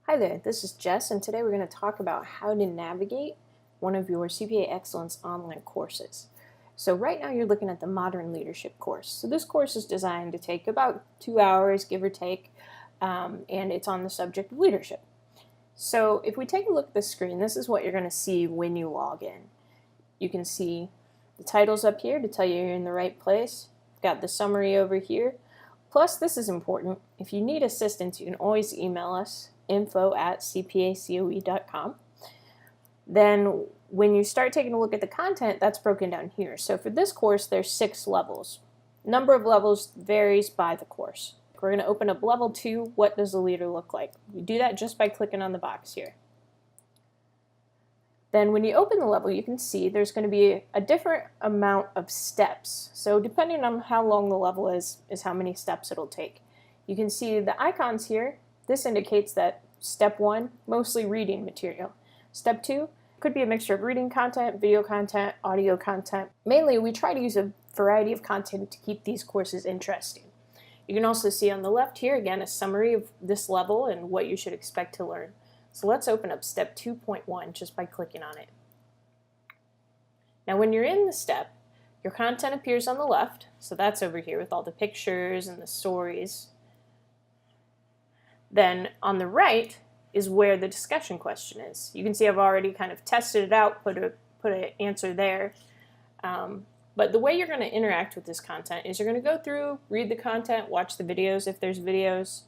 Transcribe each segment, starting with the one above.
Hi there, this is Jess, and today we're going to talk about how to navigate one of your CPA Excellence online courses. So right now you're looking at the Modern Leadership course. So this course is designed to take about 2 hours, give or take, and it's on the subject of leadership. So if we take a look at the screen, this is what you're going to see when you log in. You can see the titles up here to tell you you're in the right place. Got the summary over here. Plus, this is important. If you need assistance, you can always email us, info@cpacoe.com. Then when you start taking a look at the content, that's broken down here. So for this course, there's 6 levels. Number of levels varies by the course. We're going to open up level 2, what does a leader look like? We do that just by clicking on the box here. Then when you open the level, you can see there's going to be a different amount of steps. So depending on how long the level is how many steps it'll take. You can see the icons here. This indicates that step 1, mostly reading material. Step 2 could be a mixture of reading content, video content, audio content. Mainly, we try to use a variety of content to keep these courses interesting. You can also see on the left here, again, a summary of this level and what you should expect to learn. So let's open up step 2.1 just by clicking on it. Now when you're in the step, your content appears on the left, so that's over here with all the pictures and the stories. Then on the right is where the discussion question is. You can see I've already kind of tested it out, put an answer there. But the way you're going to interact with this content is you're going to go through, read the content, watch the videos if there's videos.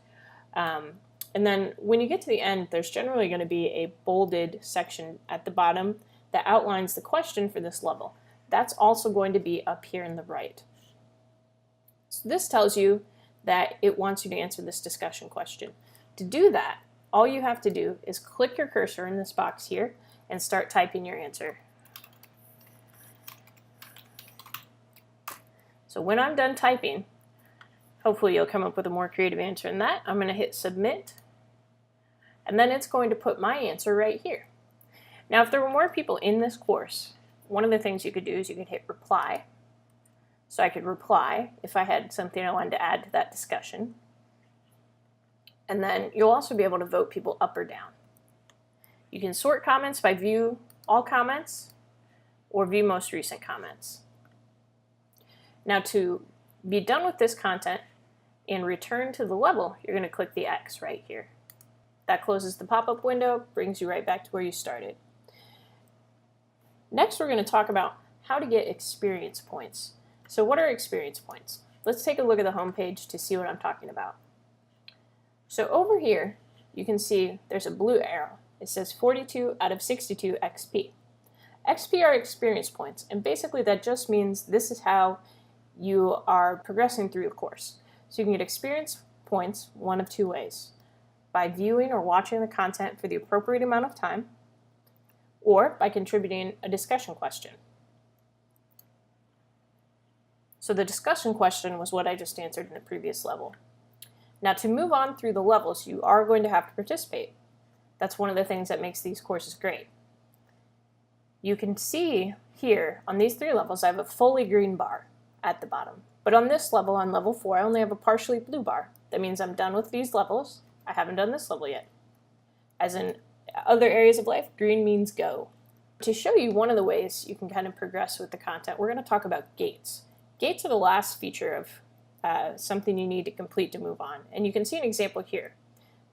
And then when you get to the end, there's generally going to be a bolded section at the bottom that outlines the question for this level. That's also going to be up here in the right. So this tells you that it wants you to answer this discussion question. To do that, all you have to do is click your cursor in this box here and start typing your answer. So when I'm done typing, hopefully you'll come up with a more creative answer than that. I'm going to hit submit, and then it's going to put my answer right here. Now if there were more people in this course, one of the things you could do is you could hit reply. So I could reply if I had something I wanted to add to that discussion. And then you'll also be able to vote people up or down. You can sort comments by view all comments or view most recent comments. Now to be done with this content and return to the level, you're going to click the X right here. That closes the pop-up window, brings you right back to where you started. Next, we're going to talk about how to get experience points. So what are experience points? Let's take a look at the home page to see what I'm talking about. So over here, you can see there's a blue arrow. It says 42 out of 62 XP. XP are experience points, and basically that just means this is how you are progressing through the course. So you can get experience points one of 2 ways: by viewing or watching the content for the appropriate amount of time, or by contributing a discussion question. So the discussion question was what I just answered in the previous level. Now to move on through the levels, you are going to have to participate. That's one of the things that makes these courses great. You can see here on these 3 levels, I have a fully green bar at the bottom. But on this level, on level 4, I only have a partially blue bar. That means I'm done with these levels. I haven't done this level yet. As in other areas of life, green means go. To show you one of the ways you can kind of progress with the content, we're going to talk about gates. Gates are the last feature of something you need to complete to move on. And you can see an example here.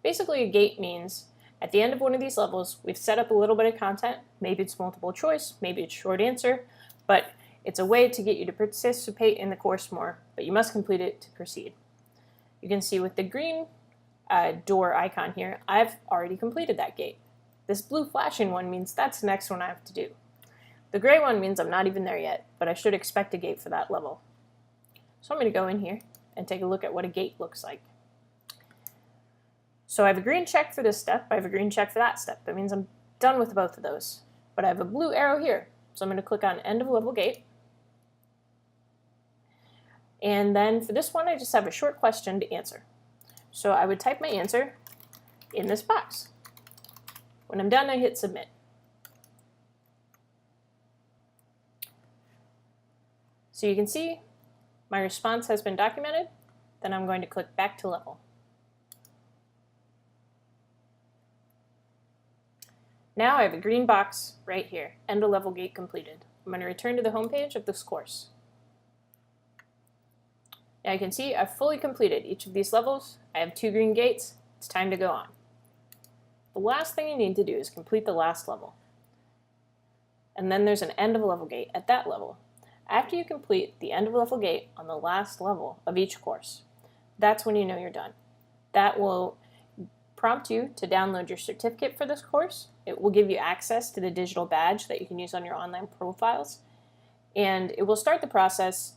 Basically, a gate means at the end of one of these levels, we've set up a little bit of content. Maybe it's multiple choice, maybe it's short answer, but it's a way to get you to participate in the course more, but you must complete it to proceed. You can see with the green door icon here, I've already completed that gate. This blue flashing one means that's the next one I have to do. The gray one means I'm not even there yet, but I should expect a gate for that level. So I'm going to go in here and take a look at what a gate looks like. So I have a green check for this step, I have a green check for that step. That means I'm done with both of those. But I have a blue arrow here, so I'm going to click on End of Level Gate. And then for this one, I just have a short question to answer. So I would type my answer in this box. When I'm done, I hit Submit. So you can see my response has been documented. Then I'm going to click Back to Level. Now I have a green box right here, end of level gate completed. I'm going to return to the home page of this course. Now you can see I've fully completed each of these levels. I have 2 green gates. It's time to go on. The last thing you need to do is complete the last level. And then there's an end of level gate at that level. After you complete the end of level gate on the last level of each course, that's when you know you're done. That will prompt you to download your certificate for this course. It will give you access to the digital badge that you can use on your online profiles. And it will start the process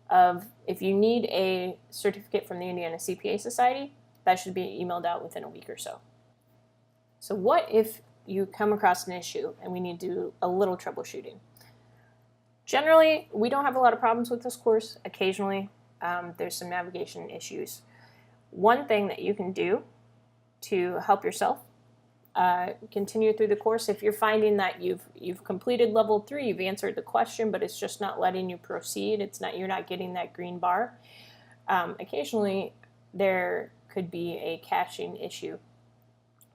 of, if you need a certificate from the Indiana CPA Society, that should be emailed out within a week or so. So what if you come across an issue and we need to do a little troubleshooting? Generally, we don't have a lot of problems with this course. Occasionally, there's some navigation issues. One thing that you can do to help yourself continue through the course, if you're finding that you've completed level 3, you've answered the question, but it's just not letting you proceed, you're not getting that green bar, occasionally there could be a caching issue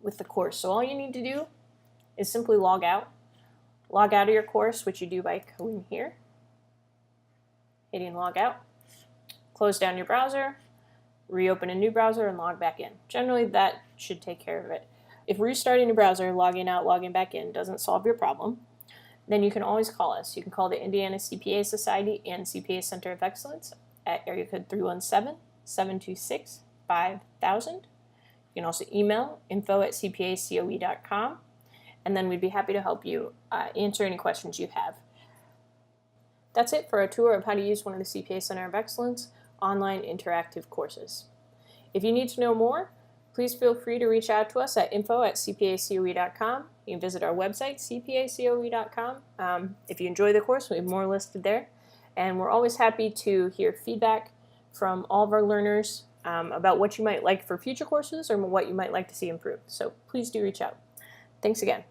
with the course. So all you need to do is simply log out of your course, which you do by going here, hitting log out, close down your browser, reopen a new browser, and log back in. Generally, that should take care of it. If restarting your browser, logging out, logging back in doesn't solve your problem, then you can always call us. You can call the Indiana CPA Society and CPA Center of Excellence at area code 317-726-5000. You can also email info@cpacoe.com, and then we'd be happy to help you answer any questions you have. That's it for a tour of how to use one of the CPA Center of Excellence online interactive courses. If you need to know more, please feel free to reach out to us at info@cpacoe.com. You can visit our website, cpacoe.com. If you enjoy the course, we have more listed there. And we're always happy to hear feedback from all of our learners about what you might like for future courses or what you might like to see improved. So please do reach out. Thanks again.